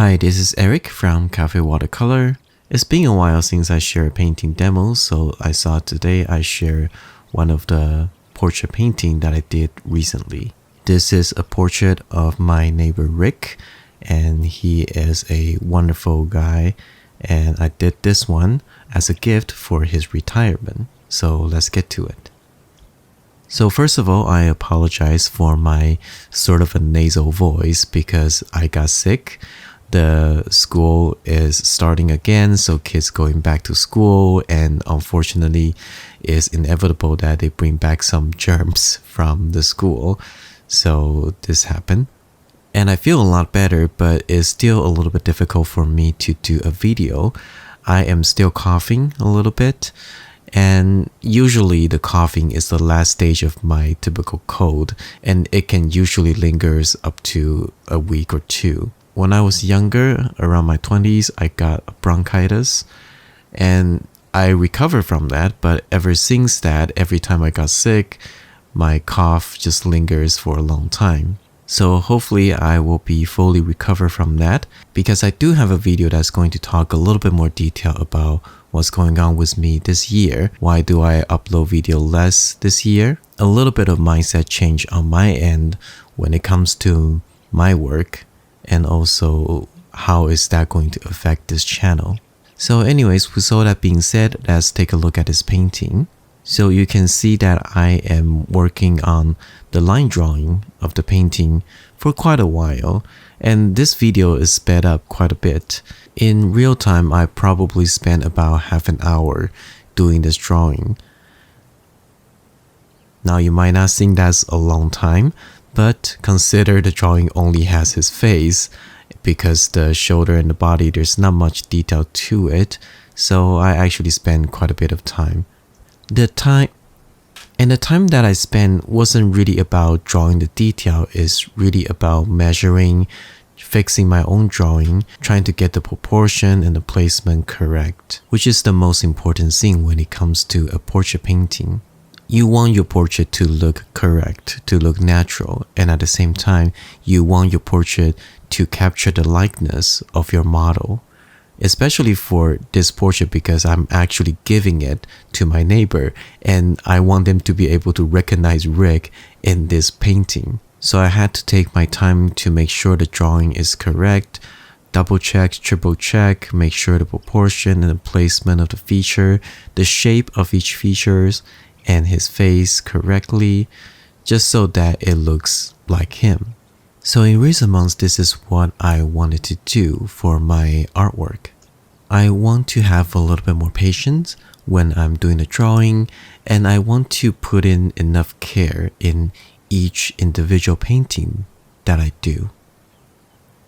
Hi, this is Eric from Cafe Watercolor. It's been a while since I shared painting demos, so I thought today I share one of the portrait painting that I did recently. This is a portrait of my neighbor Rick, and he is a wonderful guy, and I did this one as a gift for his retirement. So let's get to it. So first of all, I apologize for my sort of a nasal voice because I got sick. The school is starting again, so kids going back to school, and unfortunately it's inevitable that they bring back some germs from the school. So this happened. And I feel a lot better, but it's still a little bit difficult for me to do a video. I am still coughing a little bit. And usually the coughing is the last stage of my typical cold, and it can usually lingers up to a week or two. When I was younger, around my 20s, I got bronchitis and I recovered from that, but ever since that, every time I got sick, my cough just lingers for a long time. So hopefully I will be fully recovered from that, because I do have a video that's going to talk a little bit more detail about what's going on with me this year. Why do I upload video less this year? A little bit of mindset change on my end when it comes to my work, and also how is that going to affect this channel. So anyways, with all that being said, let's take a look at this painting. So you can see that I am working on the line drawing of the painting for quite a while, and this video is sped up quite a bit. In real time, I probably spent about half an hour doing this drawing. Now you might not think that's a long time, but consider the drawing only has his face, because the shoulder and the body, there's not much detail to it, so I actually spent quite a bit of time. The time that I spent wasn't really about drawing the detail, it's really about measuring, fixing my own drawing, trying to get the proportion and the placement correct, which is the most important thing when it comes to a portrait painting. You want your portrait to look correct, to look natural, and at the same time, you want your portrait to capture the likeness of your model. Especially for this portrait, because I'm actually giving it to my neighbor and I want them to be able to recognize Rick in this painting. So I had to take my time to make sure the drawing is correct, double check, triple check, make sure the proportion and the placement of the feature, the shape of each features, and his face correctly, just so that it looks like him. So in recent months, this is what I wanted to do for my artwork. I want to have a little bit more patience when I'm doing the drawing, and I want to put in enough care in each individual painting that I do.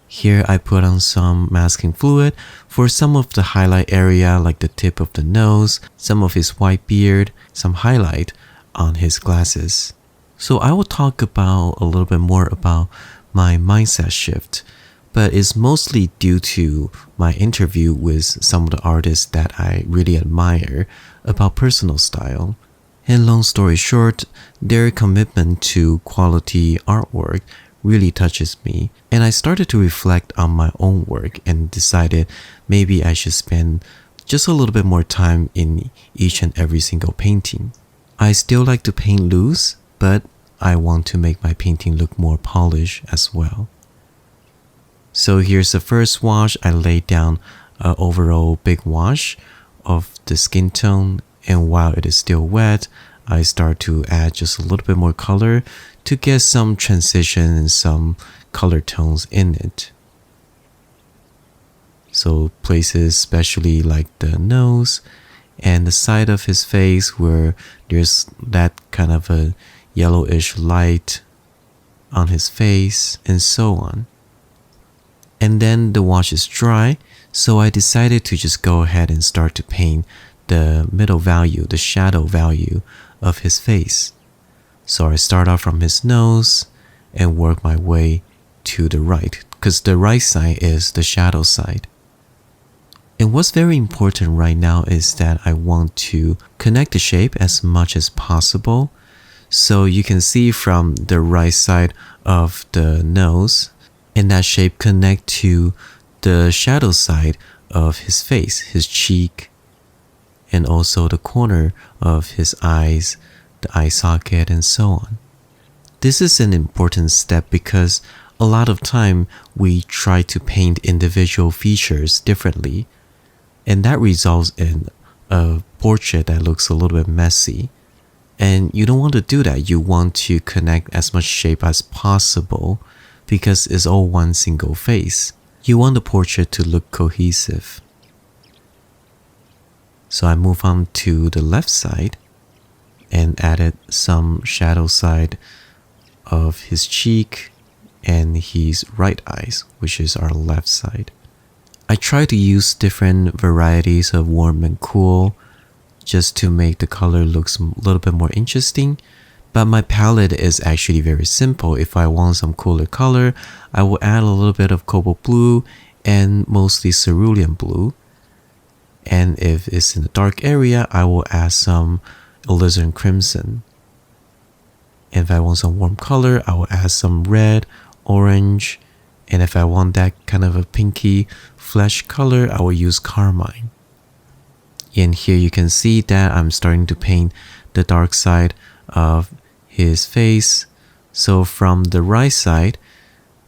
Here I put on some masking fluid for some of the highlight area, like the tip of the nose, some of his white beard, some highlight on his glasses. So I will talk about a little bit more about my mindset shift, but it's mostly due to my interview with some of the artists that I really admire about personal style. And long story short, their commitment to quality artwork really touches me, and I started to reflect on my own work and decided maybe I should spend just a little bit more time in each and every single painting. I still like to paint loose, but I want to make my painting look more polished as well. So here's the first wash. I laid down an overall big wash of the skin tone, and while it is still wet, I start to add just a little bit more color to get some transition and some color tones in it. So places especially like the nose and the side of his face where there's that kind of a yellowish light on his face, and so on. And then the wash is dry, so I decided to just go ahead and start to paint the middle value, the shadow value of his face. So I start off from his nose and work my way to the right, because the right side is the shadow side. And what's very important right now is that I want to connect the shape as much as possible. So you can see from the right side of the nose, and that shape connect to the shadow side of his face, his cheek, and also the corner of his eyes, the eye socket, and so on. This is an important step because a lot of time we try to paint individual features differently, and that results in a portrait that looks a little bit messy. And you don't want to do that. You want to connect as much shape as possible because it's all one single face. You want the portrait to look cohesive. So I move on to the left side and added some shadow side of his cheek and his right eyes, which is our left side. I try to use different varieties of warm and cool just to make the color looks a little bit more interesting. But my palette is actually very simple. If I want some cooler color, I will add a little bit of cobalt blue and mostly cerulean blue. And if it's in a dark area, I will add some alizarin crimson. And if I want some warm color, I will add some red, orange. And if I want that kind of a pinky flesh color, I will use carmine. And here you can see that I'm starting to paint the dark side of his face. So from the right side,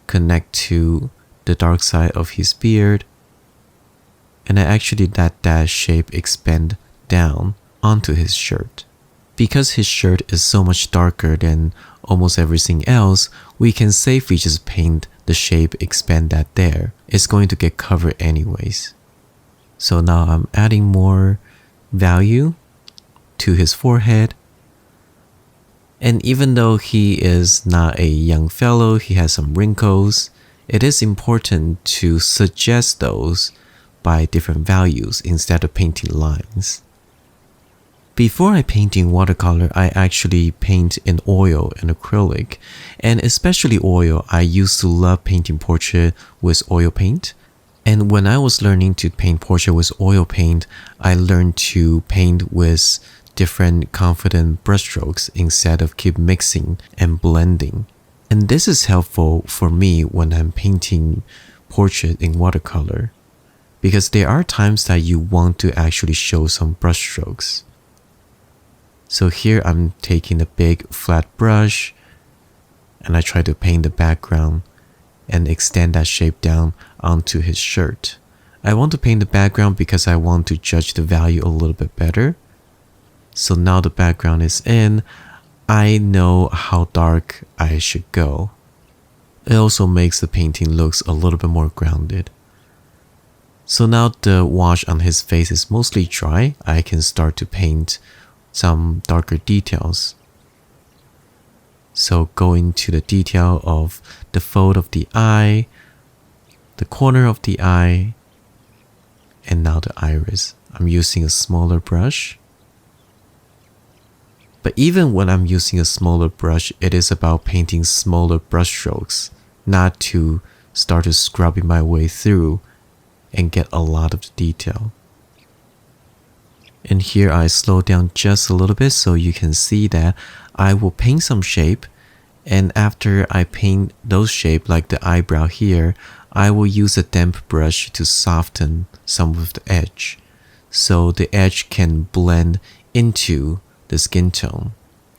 connect to the dark side of his beard. And I actually let that shape expand down onto his shirt. Because his shirt is so much darker than almost everything else, we can safely just paint the shape, expand that there. It's going to get covered anyways. So now I'm adding more value to his forehead. And even though he is not a young fellow, he has some wrinkles, it is important to suggest those by different values instead of painting lines. Before I paint in watercolor, I actually paint in oil and acrylic. And especially oil, I used to love painting portrait with oil paint. And when I was learning to paint portrait with oil paint, I learned to paint with different confident brushstrokes instead of keep mixing and blending. And this is helpful for me when I'm painting portrait in watercolor, because there are times that you want to actually show some brushstrokes. So here I'm taking a big flat brush and I try to paint the background and extend that shape down onto his shirt. I want to paint the background because I want to judge the value a little bit better. So now the background is in, I know how dark I should go. It also makes the painting looks a little bit more grounded. So now the wash on his face is mostly dry, I can start to paint some darker details. So going to the detail of the fold of the eye, the corner of the eye, and now the iris. I'm using a smaller brush. But even when I'm using a smaller brush, it is about painting smaller brush strokes, not to start to scrubbing my way through and get a lot of the detail. And here I slow down just a little bit so you can see that I will paint some shape, and after I paint those shape like the eyebrow here, I will use a damp brush to soften some of the edge so the edge can blend into the skin tone.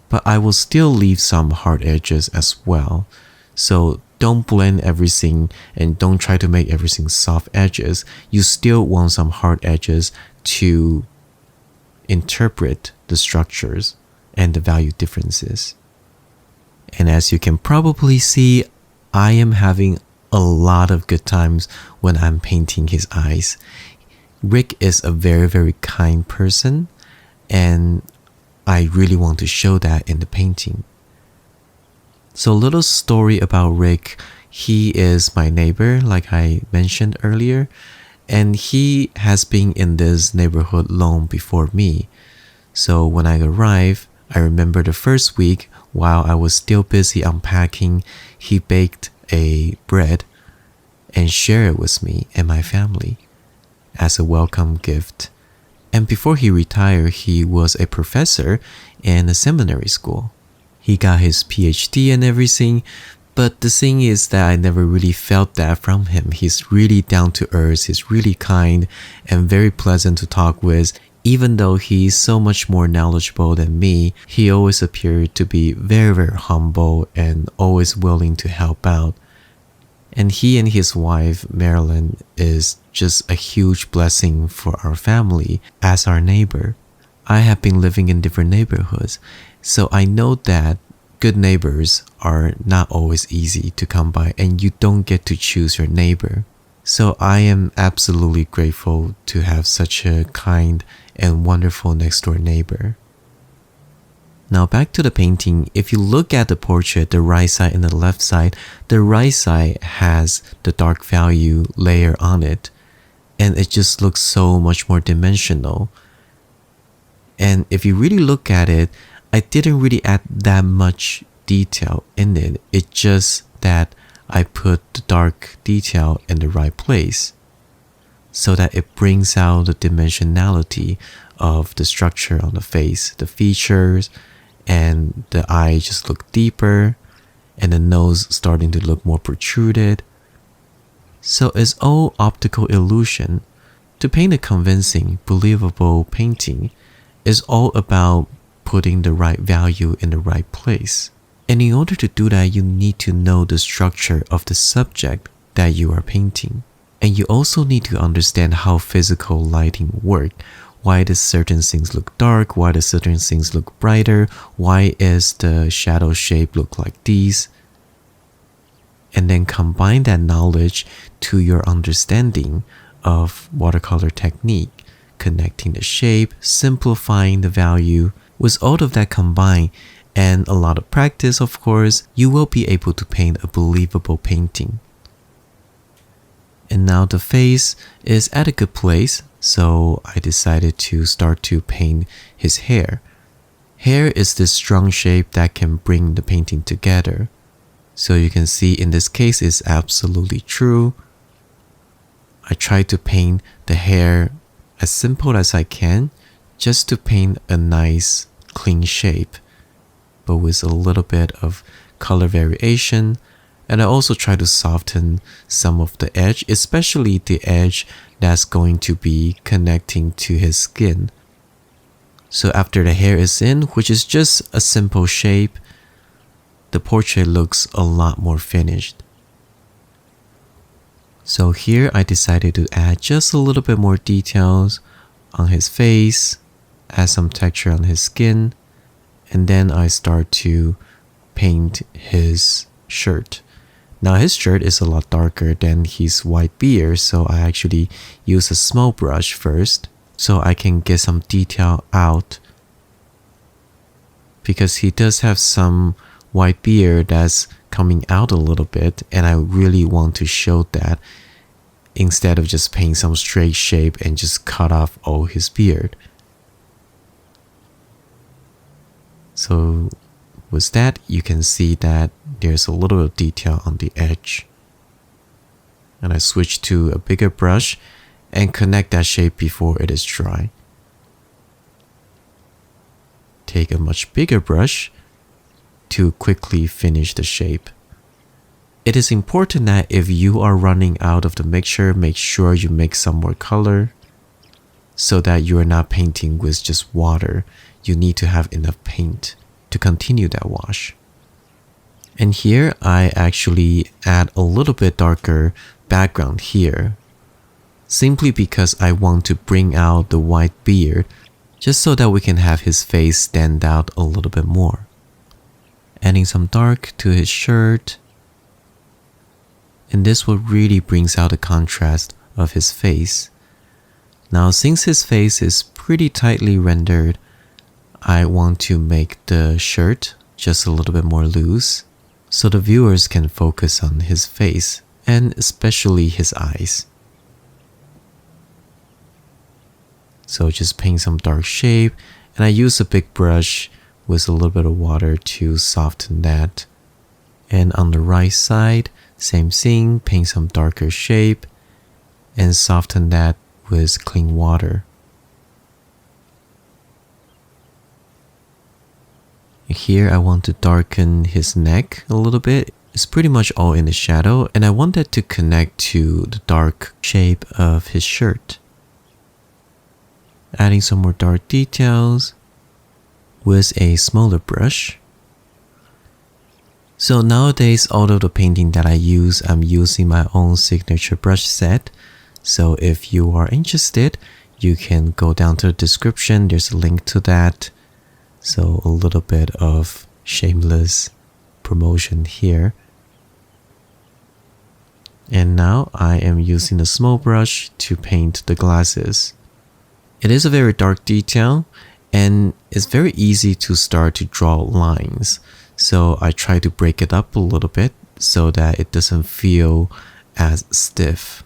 But I will still leave some hard edges as well. So don't blend everything and don't try to make everything soft edges. You still want some hard edges to interpret the structures and the value differences. And as you can probably see, I am having a lot of good times when I'm painting his eyes. Rick is a very, very kind person, and I really want to show that in the painting. So a little story about Rick. He is my neighbor, like I mentioned earlier, and he has been in this neighborhood long before me. So when I arrived, I remember the first week while I was still busy unpacking, he baked a bread and shared it with me and my family as a welcome gift. And before he retired, he was a professor in a seminary school. He got his PhD and everything, But the thing is that I never really felt that from him. He's really down to earth, he's really kind and very pleasant to talk with. Even though he's so much more knowledgeable than me, he always appeared to be very, very humble and always willing to help out. And he and his wife, Marilyn, is just a huge blessing for our family as our neighbor. I have been living in different neighborhoods, so I know that good neighbors are not always easy to come by, and you don't get to choose your neighbor. So I am absolutely grateful to have such a kind and wonderful next door neighbor. Now back to the painting. If you look at the portrait, the right side and the left side, the right side has the dark value layer on it, and it just looks so much more dimensional. And if you really look at it, I didn't really add that much detail in it. It's just that I put the dark detail in the right place so that it brings out the dimensionality of the structure on the face, the features, and the eye just look deeper, and the nose starting to look more protruded. So it's all optical illusion. To paint a convincing, believable painting is all about putting the right value in the right place. And in order to do that, you need to know the structure of the subject that you are painting. And you also need to understand how physical lighting works. Why does certain things look dark? Why does certain things look brighter? Why is the shadow shape look like these? And then combine that knowledge to your understanding of watercolor technique, connecting the shape, simplifying the value. With all of that combined, and a lot of practice, of course, you will be able to paint a believable painting. And now the face is at a good place, so I decided to start to paint his hair. Hair is this strong shape that can bring the painting together. So you can see in this case it's absolutely true. I try to paint the hair as simple as I can, just to paint a nice clean shape, but with a little bit of color variation. And I also try to soften some of the edge, especially the edge that's going to be connecting to his skin. So after the hair is in, which is just a simple shape, the portrait looks a lot more finished. So here I decided to add just a little bit more details on his face, add some texture on his skin, and then I start to paint his shirt. Now his shirt is a lot darker than his white beard, so I actually use a small brush first so I can get some detail out, because he does have some white beard that's coming out a little bit, and I really want to show that instead of just paint some straight shape and just cut off all his beard. So with that, you can see that there's a little bit of detail on the edge. And I switch to a bigger brush and connect that shape before it is dry. Take a much bigger brush to quickly finish the shape. It is important that if you are running out of the mixture, make sure you make some more color so that you are not painting with just water. You need to have enough paint to continue that wash. And here I actually add a little bit darker background here, simply because I want to bring out the white beard, just so that we can have his face stand out a little bit more. Adding some dark to his shirt, and this will really brings out the contrast of his face. Now since his face is pretty tightly rendered, I want to make the shirt just a little bit more loose so the viewers can focus on his face and especially his eyes. So just paint some dark shape, and I use a big brush with a little bit of water to soften that. And on the right side, same thing, paint some darker shape and soften that with clean water. Here I want to darken his neck a little bit, It's pretty much all in the shadow, and I want that to connect to the dark shape of his shirt. Adding some more dark details with a smaller brush. So nowadays, all of the painting that I use, I'm using my own signature brush set. So if you are interested, you can go down to the description. There's a link to that. So a little bit of shameless promotion here. And now I am using a small brush to paint the glasses. It is a very dark detail, and it's very easy to start to draw lines. So I try to break it up a little bit so that it doesn't feel as stiff.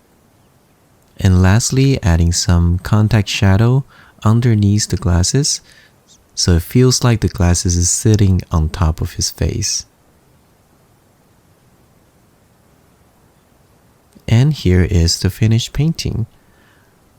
And lastly, adding some contact shadow underneath the glasses, so it feels like the glasses is sitting on top of his face. And here is the finished painting.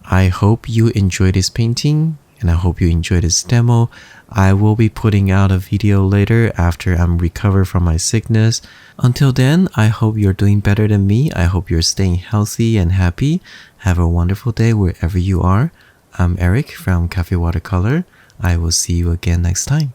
I hope you enjoyed this painting, and I hope you enjoyed this demo. I will be putting out a video later after I'm recovered from my sickness. Until then, I hope you're doing better than me. I hope you're staying healthy and happy. Have a wonderful day wherever you are. I'm Eric from Cafe Watercolor. I will see you again next time.